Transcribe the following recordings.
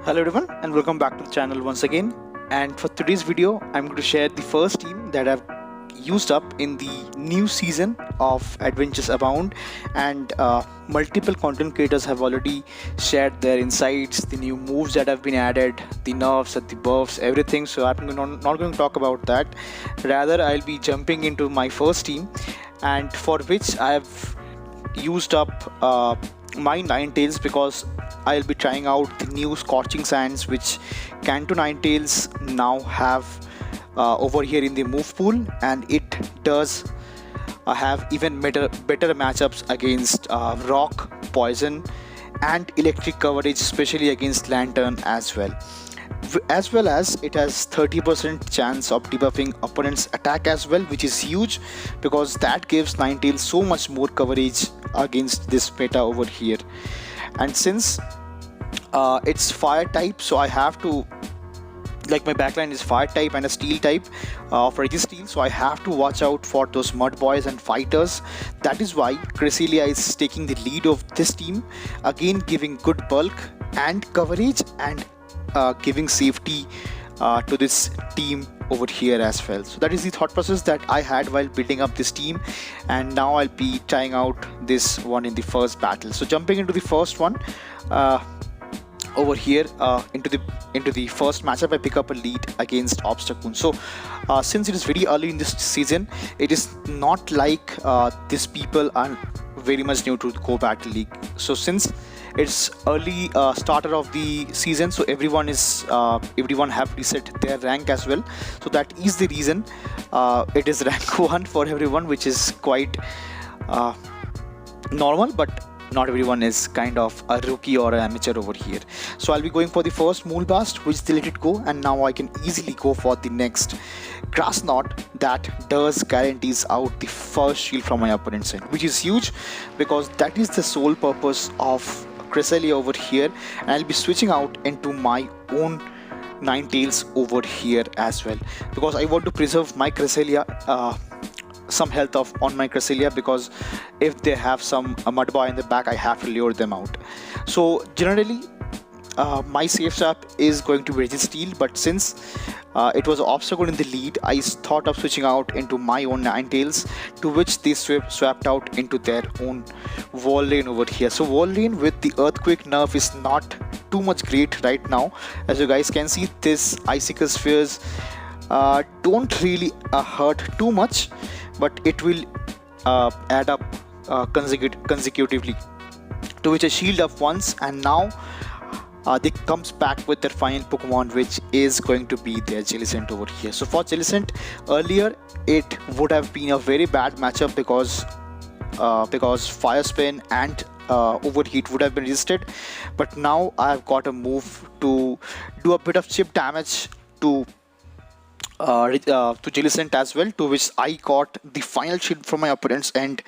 Hello everyone and welcome back to the channel once again. And for today's video I'm going to share the first team that I've used up in the new season of Adventures Abound, and multiple content creators have already shared their insights, the new moves that have been added, the nerfs and the buffs, everything. So I'm not going to talk about that. Rather, I'll be jumping into my first team, and for which I have used up my Ninetales, because I'll be trying out the new Scorching Sands which Kanto Ninetales now have over here in the move pool, and it does have even better matchups against rock, poison and electric coverage, especially against lantern as well. As well as it has 30% chance of debuffing opponent's attack as well, which is huge because that gives Ninetales so much more coverage against this meta over here. And since it's fire type, so I have to, like, my backline is fire type and a steel type of Registeel, so I have to watch out for those mud boys and fighters. That is why Cresselia is taking the lead of this team, again giving good bulk and coverage and giving safety to this team over here as well. So that is the thought process that I had while building up this team, and now I'll be trying out this one in the first battle. So jumping into the first one, over here into the first matchup, I pick up a lead against Obstagoon. So since it is very early in this season, it is not like these people are very much new to Go Battle League. So since it's early starter of the season, so everyone have reset their rank as well. So that is the reason it is rank 1 for everyone, which is quite normal, but not everyone is kind of a rookie or an amateur over here. So I'll be going for the first Mool Blast, which they let it go, and now I can easily go for the next Grass Knot that does guarantees out the first shield from my opponent's end, which is huge because that is the sole purpose of Cresselia over here. And I'll be switching out into my own Ninetales over here as well, because I want to preserve my Cresselia, some health on my Cresselia, because if they have some mud boy in the back, I have to lure them out. So generally my safe swap is going to be Registeel, but since it was Obstagoon in the lead, I thought of switching out into my own Ninetales, to which they swapped out into their own wall lane over here. So wall lane with the earthquake nerf is not too much great right now. As you guys can see, this icicle spheres don't really hurt too much, but it will add up consecutively, to which I shield up once, and now they comes back with their final Pokemon, which is going to be their Jellicent over here. So for Jellicent, earlier it would have been a very bad matchup because Fire Spin and Overheat would have been resisted, but now I've got a move to do a bit of chip damage to Jellicent as well, to which I got the final shield from my opponent's end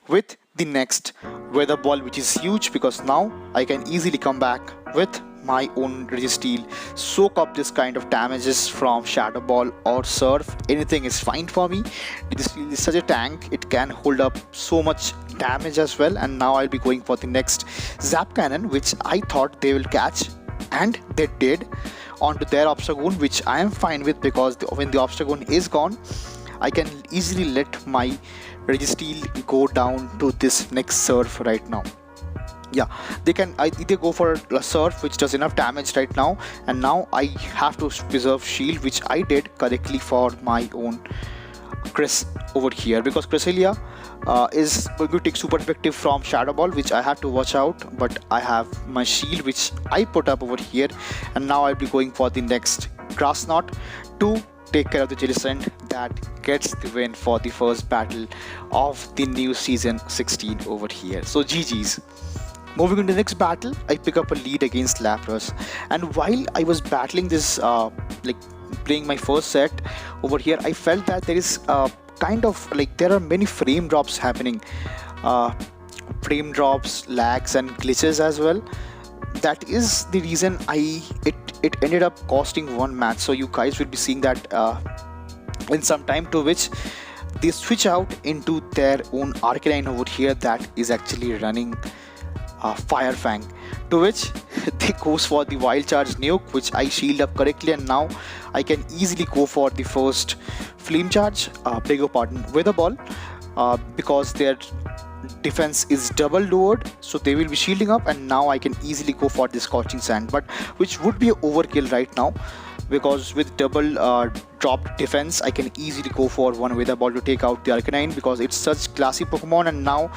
with the next Weather Ball, which is huge because now I can easily come back with my own Registeel, soak up this kind of damages from Shadow Ball or Surf. Anything is fine for me. Registeel is such a tank, it can hold up so much damage as well. And now I'll be going for the next Zap Cannon, which I thought they will catch, and they did, onto their Obstagoon, which I am fine with, because when the Obstagoon is gone, I can easily let my Registeel go down to this next Surf right now. Yeah, they can either go for a Surf, which does enough damage right now, and now I have to preserve shield, which I did correctly for my own Cress over here, because Cresselia is going to take super effective from Shadow Ball, which I have to watch out, but I have my shield which I put up over here, and now I'll be going for the next Grass Knot to take care of the Jellicent that gets the win for the first battle of the new season 16 over here. So GG's. Moving into the next battle, I pick up a lead against Lapras, and while I was battling this, like playing my first set over here, I felt that there is kind of like there are many frame drops happening, frame drops, lags and glitches as well. That is the reason it ended up costing one match. So you guys will be seeing that in some time, to which they switch out into their own Arcanine over here that is actually running Fire Fang, to which they goes for the Wild Charge Nuke, which I shield up correctly, and now I can easily go for the first Flame Charge, beg your pardon, Wither Ball, because their defense is double lowered, so they will be shielding up, and now I can easily go for the Scorching Sand, but which would be overkill right now, because with double dropped defense I can easily go for one Wither Ball to take out the Arcanine, because it's such classy Pokemon. And now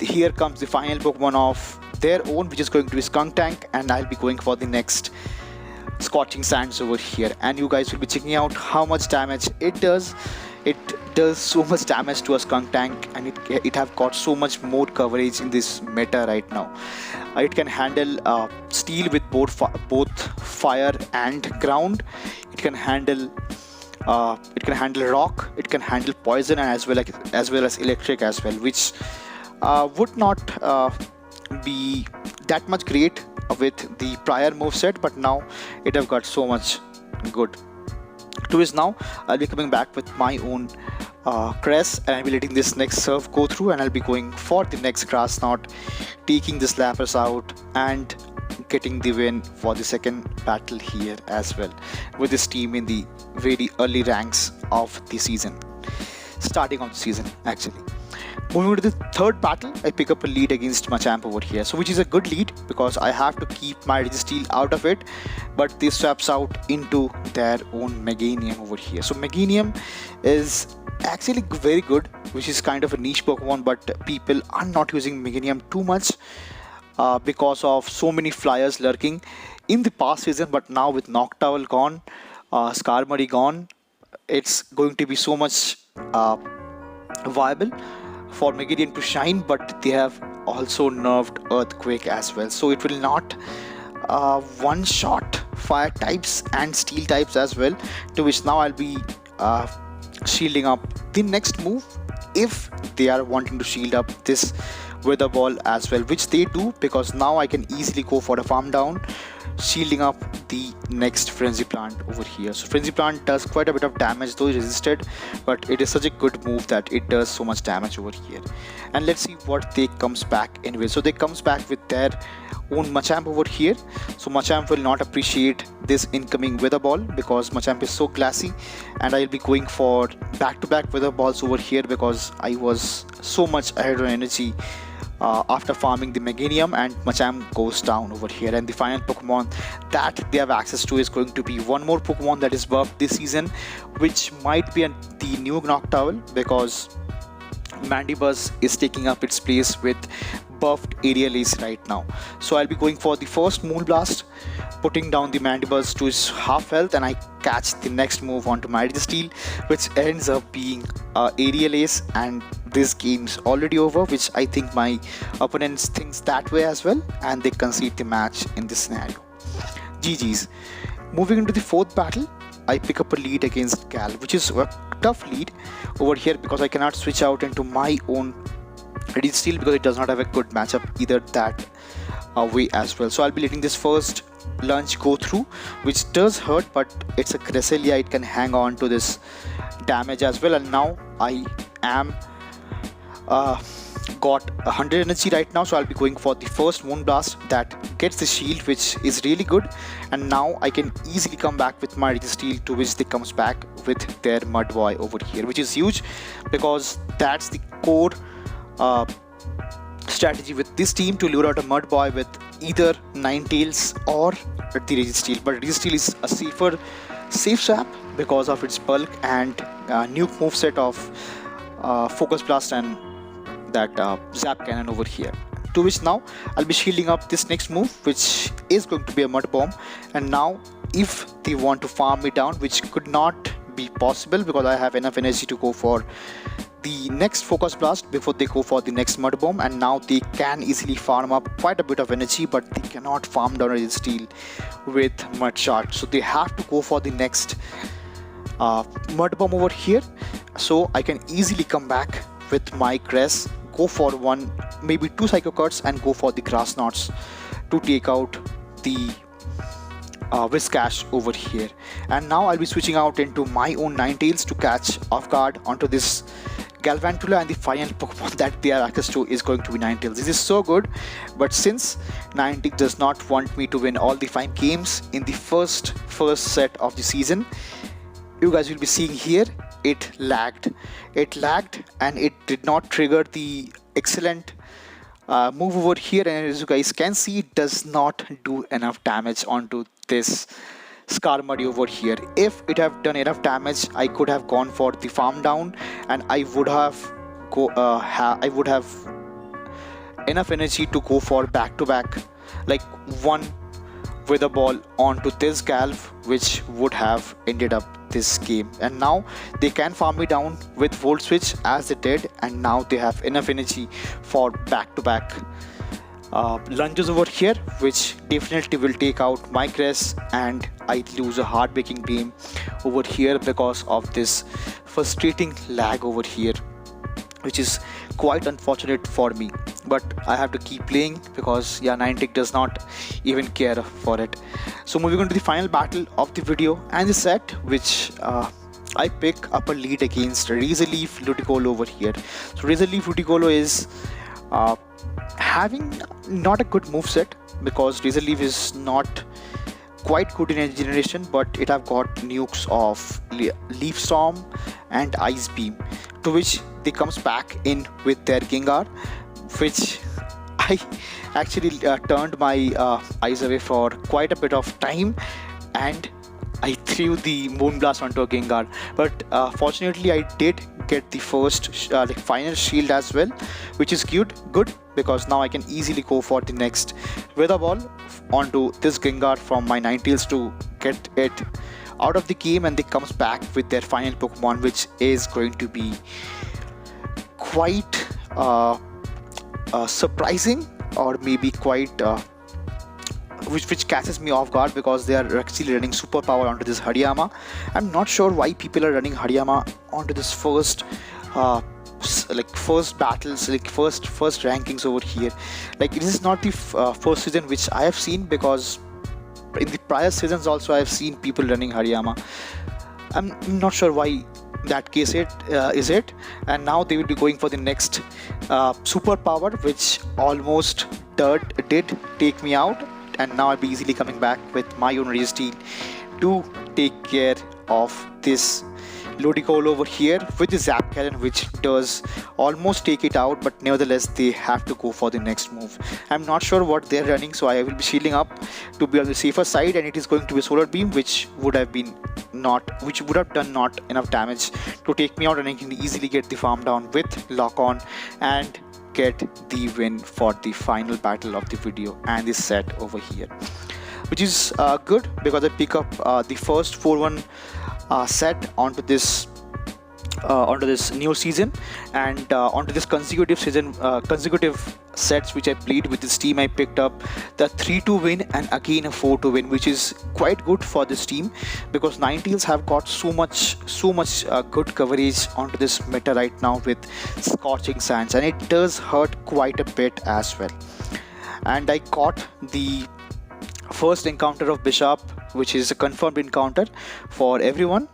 here comes the final Pokemon of their own, which is going to be Skuntank, and I'll be going for the next Scorching Sands over here, and you guys will be checking out how much damage it does. It does so much damage to a Skuntank, and it have got so much more coverage in this meta right now. It can handle steel with both fire and ground. It can handle rock. It can handle poison, and as well as electric as well, which would not be that much great with the prior moveset, but now it have got so much good. To is now I'll be coming back with my own Cress, and I'll be letting this next serve go through, and I'll be going for the next Grass Knot, taking this Lapras out and getting the win for the second battle here as well, with this team in the very early ranks of the season, starting of the season actually. Moving to the third battle, I pick up a lead against Machamp over here, so which is a good lead because I have to keep my Registeel out of it, but this swaps out into their own Meganium over here. So Meganium is actually very good, which is kind of a niche Pokemon, but people are not using Meganium too much because of so many flyers lurking in the past season. But now with Noctowl gone, Skarmory gone, it's going to be so much viable for Meganium to shine, but they have also nerfed Earthquake as well, so it will not one-shot fire types and steel types as well, to which now I'll be shielding up the next move if they are wanting to shield up this Wither Ball as well, which they do, because now I can easily go for a farm down, shielding up the next Frenzy Plant over here. So Frenzy Plant does quite a bit of damage, though it resisted, but it is such a good move that it does so much damage over here. And let's see what they comes back anyway. So they comes back with their own Machamp over here. So Machamp will not appreciate this incoming Wither Ball because Machamp is so classy, and I'll be going for back-to-back Wither Balls over here because I was so much ahead on energy after farming the Meganium, and Machamp goes down over here. And the final Pokemon that they have access to is going to be one more Pokemon that is buffed this season, which might be the new Noctowl, because Mandibuzz is taking up its place with buffed Aerial Ace right now. So I'll be going for the first Moonblast, putting down the Mandibuzz to his half health, and I catch the next move onto my Registeel, which ends up being Aerial Ace, and this game's already over, which I think my opponents thinks that way as well, and they concede the match in this scenario. GG's. Moving into the fourth battle, I pick up a lead against Gal, which is a tough lead over here because I cannot switch out into my own Registeel because it does not have a good matchup either that way as well. So I'll be letting this first lunge go through, which does hurt, but it's a Cresselia, it can hang on to this damage as well. And now I am got 100 energy right now, so I'll be going for the first Moonblast that gets the shield, which is really good. And now I can easily come back with my Registeel, to which they comes back with their Mudboy over here, which is huge because that's the core strategy with this team, to lure out a Mudboy with either Ninetales or the Registeel. But Registeel is a safe swap because of its bulk and new moveset of Focus Blast and that Zap Cannon over here, to which now I'll be shielding up this next move, which is going to be a Mud Bomb. And now if they want to farm me down, which could not be possible because I have enough energy to go for the next Focus Blast before they go for the next Mud Bomb, and now they can easily farm up quite a bit of energy, but they cannot farm down a Registeel with Mud Shot, so they have to go for the next Mud Bomb over here. So I can easily come back with my Cress, go for one, maybe two Psycho Cuts, and go for the Grass Knots to take out the Whiscash over here. And now I'll be switching out into my own Ninetales to catch off guard onto this Galvantula and the final Pokemon that they have access to is going to be Ninetales. This is so good, but since Niantic does not want me to win all the 5 games in the first set of the season, you guys will be seeing here it lagged. It lagged and it did not trigger the excellent move over here, and as you guys can see, it does not do enough damage onto this Skarmory over here. If it have done enough damage, I could have gone for the farm down, and I would have enough energy to go for back to back, like one with a ball onto this Galv, which would have ended up this game. And now they can farm me down with Volt Switch as they did, and now they have enough energy for back to back lunges over here, which definitely will take out my Cress, and I lose a heartbreaking game over here because of this frustrating lag over here, which is quite unfortunate for me, but I have to keep playing because yeah, Niantic does not even care for it. So moving on to the final battle of the video and the set, which I pick up a lead against Registeel Ludicolo over here. So Registeel Ludicolo is having not a good moveset because Registeel is not quite good in Energy Generation, but it have got nukes of Leaf Storm and Ice Beam, to which they comes back in with their Gengar, which I actually turned my eyes away for quite a bit of time, and I threw the Moonblast onto a Gengar, but fortunately I did get the first final shield as well, which is good because now I can easily go for the next Weather Ball onto this Gengar from my Ninetales to get it out of the game, and they comes back with their final Pokemon, which is going to be quite surprising, or maybe quite which catches me off guard because they are actually running superpower onto this Hariyama. I'm not sure why people are running Hariyama onto this first battles, first rankings over here. Like, this is not the first season which I have seen, because in the prior seasons also I have seen people running Hariyama. I'm not sure why that case is it, and now they will be going for the next superpower, which almost did take me out, and now I'll be easily coming back with my own Registeel to take care of this Ludicolo over here with the Zap Cannon, which does almost take it out, but nevertheless they have to go for the next move. I'm not sure what they're running, so I will be shielding up to be on the safer side, and it is going to be Solar Beam, which would have done not enough damage to take me out, and I can easily get the farm down with Lock On and get the win for the final battle of the video and this set over here, which is good because I pick up the first 4-1 set onto this new season, and onto this consecutive sets which I played with this team. I picked up the 3-2 win and again a 4-2 win, which is quite good for this team because Ninetales have got so much good coverage onto this meta right now with Scorching Sands, and it does hurt quite a bit as well. And I caught the first encounter of Bishop, which is a confirmed encounter for everyone,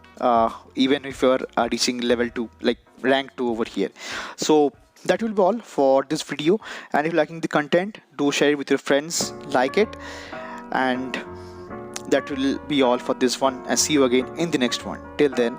even if you're reaching level 2, like rank 2 over here. So that will be all for this video, and if you're liking the content, do share it with your friends, like it, and that will be all for this one, and see you again in the next one. Till then,